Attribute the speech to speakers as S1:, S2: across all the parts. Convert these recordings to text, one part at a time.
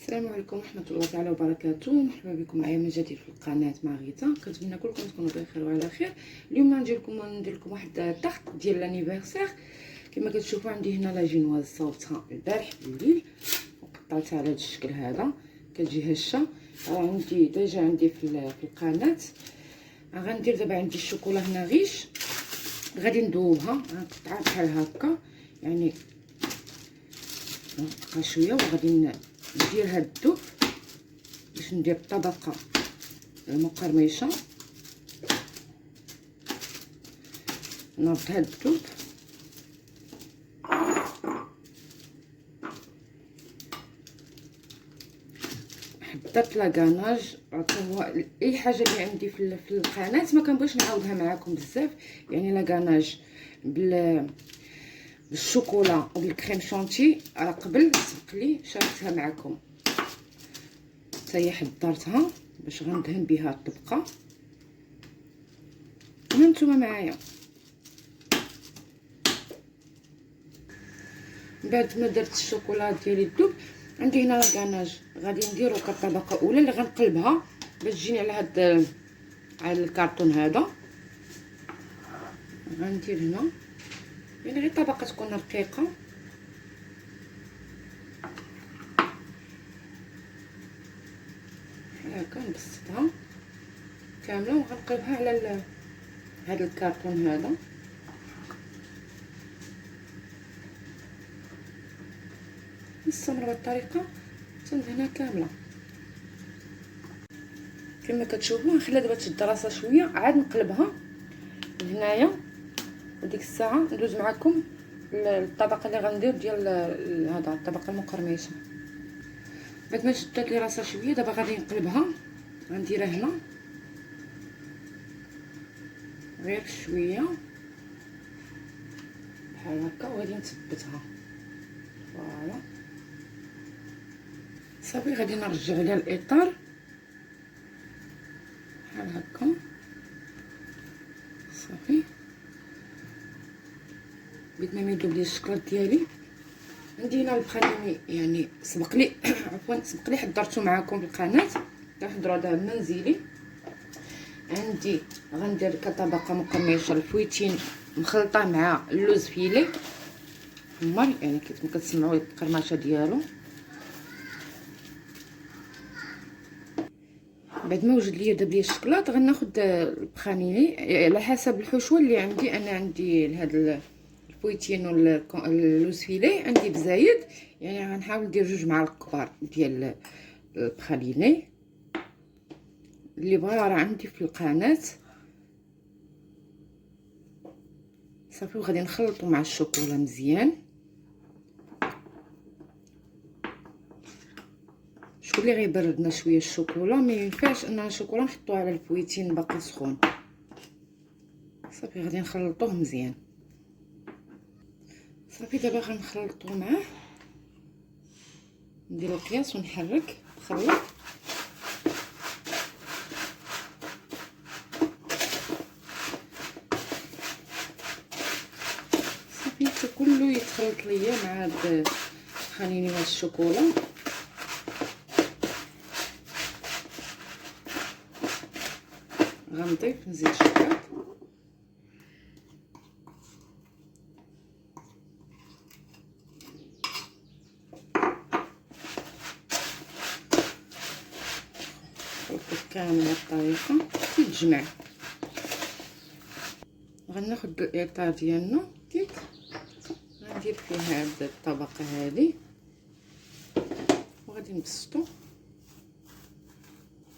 S1: السلام عليكم ورحمه الله تعالى وبركاته. مرحبا بكم معايا من جديد في القناه ماغيتا. كنتمنى كلكم تكونوا بخير وعلى خير. اليوم ندير لكم واحد الطرت ديال لانيفرسير. كما كتشوفوا عندي هنا لا جينواز صوبتها البارح بالليل وقطعتها على هذا الشكل هذا، كتجي هشه. عندي ديجا في القناه. غندير دابا عندي الشوكولا هنا غيش، غادي ندوبها، غنقطعها بحال هكا يعني نقطعها شويه، وغادي ندير هاد الذوب باش ندير الطبقه المقرمشه. نربط هاد الذوب حطيت لاكاناج. هو اي حاجه اللي عندي في القناه ما كنبغيش نعاودها معكم بزاف، يعني لاكاناج بالشوكولا وبالكريم شونتي راه قبل سبق لي شاركتها معكم، حتى هي حضرتها باش غندهن بها الطبقه. هانتوما معايا. بعد ما درت الشوكولا ديالي الذوب، عندي هنا لاكاناج غادي نديرو كطبقه اولى اللي غنقلبها باش تجيني على الكرتون هذا. غندير هنا يعني غير طبقه تكون رقيقه، هكا نبسطها كامله وغنقلبها على هذا الكرتون هذا. نستمر بالطريقه تندهنها كامله كما كتشوفوا. نخليها دابا تشد راسها شويه، عاد نقلبها لهنايا، وديك الساعه ندوز معكم الطبقه اللي غندير ديال هذا الطبقه المقرمشه. بعد ما شدت لي راسها شويه دابا غادي نقلبها، غنديرها هنا غير شويه بحال هكا وغادي نثبتها. فوالا صافي، غادي نرجع لها الاطار بحال هكا صافي. بغيت ما يذوب لي الشكلاط ديالي. عندي هنا البخاني يعني سبق لي عفوا سبق لي حضرته معكم في القناه، كنحضروا هذا منزلي. عندي غندير كطبقه مقرمشه الفويتين مخلطه مع اللوز فيلي حمر، يعني كيف ما كتسمعوا القرمشه ديالو. بعد ما وجد ليا داب ليا الشكلاط غناخد البخانيني على حسب الحشوه اللي عندي. انا عندي هاد الفويتين واللوز فيلي عندي بزايد، يعني غنحاول ندير 2 معالق كبار ديال البخانيني اللي بغا راه عندي في القناه صافي. وغادي نخلطو مع الشوكولا مزيان. شكون اللي غيبردنا شويه الشوكولا، ما ينفعش ان الشوكولا نحطوها على الفويتين باقي سخون. صافي غادي نخلطوه مزيان. صافي دابا غنخلطو معاه، نديرو قياس ونحرك نخلط. صافي حتى كله يتخلط ليا مع هاد الخليني مع الشوكولا. غنضيف نزيد الشوكولا كامل بهاد الطريقه تتجمع. غناخد الاطار ديالنا كيك غندير فيه هاد الطبقه هذه وغادي نبسطو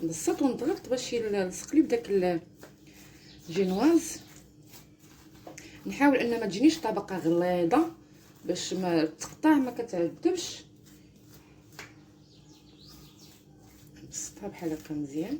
S1: نبسط ونضغط باش يلصق لي بداك الجينواز. نحاول ان ما تجينيش طبقه غليظه باش ما تقطع ما كتعذبش. نبسطها بحال هكا مزيان.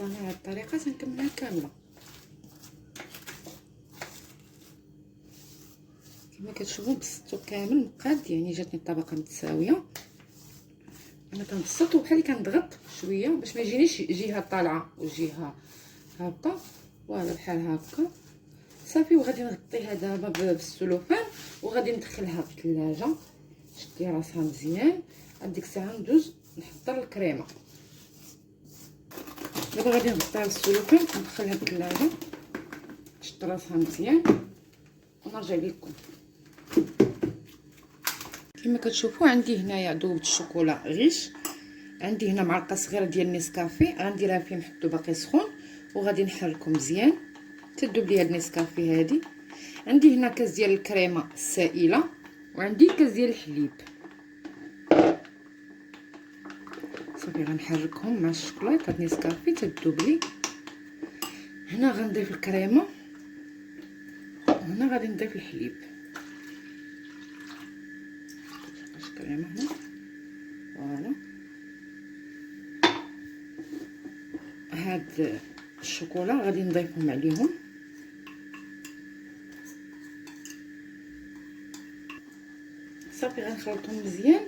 S1: انا هاد الطريقه تنكملها كامله كما كتشوفوا. بسطو كامل مقاد، يعني جاتني الطبقه متساويه. انا كنبسط وبحال اللي كنضغط شويه باش ما يجينيش جهه طالعه وجهه هابطه، فوالا بحال هكا صافي. وغادي نغطيها دابا بالسلوفان وغادي ندخلها في الثلاجه. شدي راسها مزيان. ديك الساعه ندوز نحضر الكريمه. دابا غادي نغطيها بالسلوفان وندخلها في الثلاجه تشد راسها مزيان ونرجع لكم. كما كتشوفوا عندي هنايا ذوبت الشوكولا غيش. عندي هنا معلقه صغيره ديال النسكافي غنديرها فيه محطو باقي سخون وغادي نحركو مزيان تذوب لي هاد النسكافي هادي. عندي هنا كاس ديال الكريمه السائله وعندي كاس ديال الحليب. صافي غنحركهم مع الشوكولاط. هاد النسكافي تذوب لي. هنا غنضيف الكريمه وهنا غادي نضيف الحليب. الكريمه هنا فوالا. هاد الشوكولا غادي نضيفهم عليهم. صافي غنخلطهم مزيان.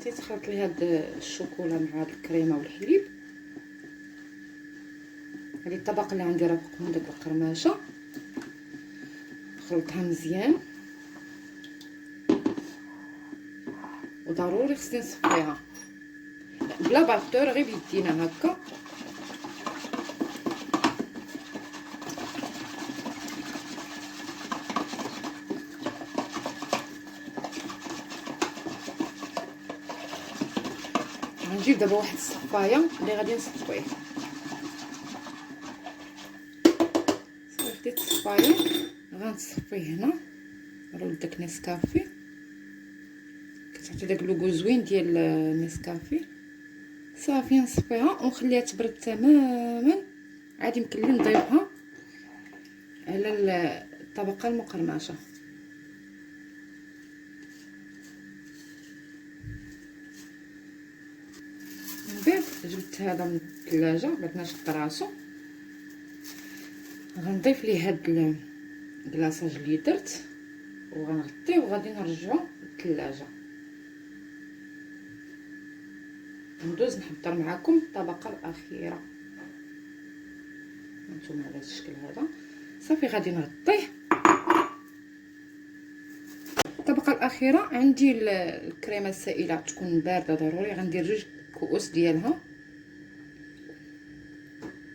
S1: تيتخلط لي هاد الشوكولا مع هاد الكريمه والحليب. هذه الطبق اللي عندي راه فوق من داك القرماشه. خلطها مزيان وضروري خصني نصفيها بلا باتور غير بيدينا هكا. غنجيب دابا واحد الصفايه اللي غادي نصفيه. صافي خديت الصفايه غنصفيه هنا. راه داك نسكافي كتعطي داك لوغو زوين ديال النسكافي. صافي نصفيها ونخليها تبرد تماما. عاد يمكن لي نضيفها على الطبقه المقرمشه. من بعد جبت هذا من الثلاجه بعد ما شد راسو غنضيف ليه هاد الكلاصاج اللي درت وغنغطيه وغادي نرجعو للثلاجه. ندوز نحضر معكم الطبقه الاخيره. هانتوما على هذا الشكل هذا. صافي غادي نغطيه. الطبقه الاخيره عندي الكريمه السائله تكون بارده ضروري. غندير 2 كؤوس ديالها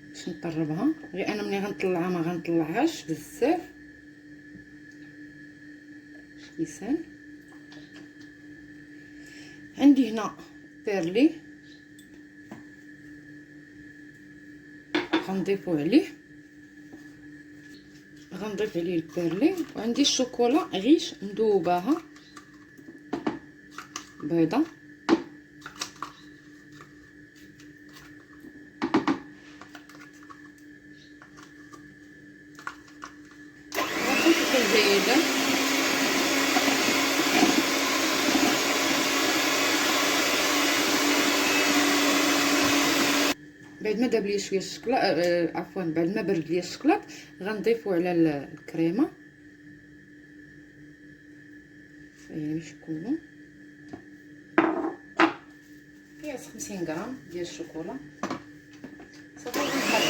S1: باش نطربها. غير انا ملي غنطلعها ما غنطلعهاش بزاف كيسان. عندي هنا بيرلي غنضيفو عليه. غنضيف عليه البيرلي. وعندي الشوكولا غيش مذوباها بيضه. غنخلطو جيدا. بعد ما داب لي شويه الشكلاط عفوا بعد ما برد لي الشكلاط غنضيفو على الكريمه. يعني باش كله قياس 50 غرام ديال الشوكولا. صافي غنخلط.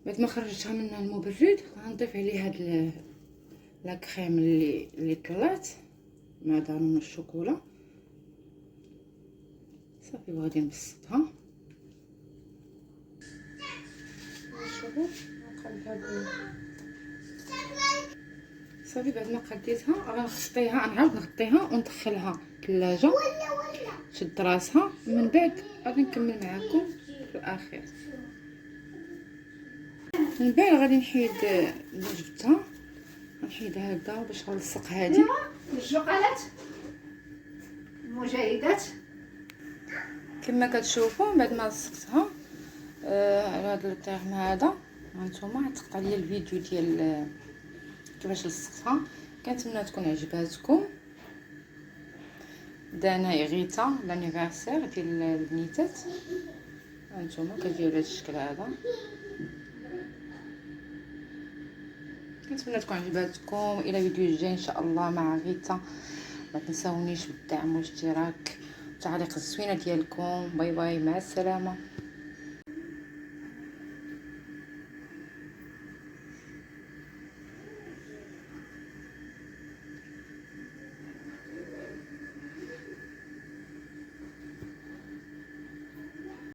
S1: بعد ما خرجتها من المبرد غنضيف عليه هاد لا كريم اللي طلعت مع دانون الشوكولا. صافي وغادي نبسطها. شوفوا نقلبها صافي. بعد ما قديتها غنغطيها نعاود نغطيها وندخلها الثلاجه شد راسها. من بعد غادي نكمل معكم في الاخير. من بعد غادي نحيد اللي جبتها نحيدها هكذا باش نلصق هذه
S2: الشوكولات المجيدات.
S1: كما كتشوفوا بعد ما لصقتها على هذا الطيغم هذا. هانتوما تقطع لي الفيديو ديال كيفاش لصقتها. كنتمنى تكون عجباتكم. دانا غيتا لانيفرسير ديال البنيتات، هانتوما كتجيو بهذا الشكل هذا. كنتمنى تكون عجباتكم. الى فيديو الجاي ان شاء الله مع غيتا. ما تنساونيش بالدعم والاشتراك والتعليق الزوينه ديالكم. باي باي، مع السلامه.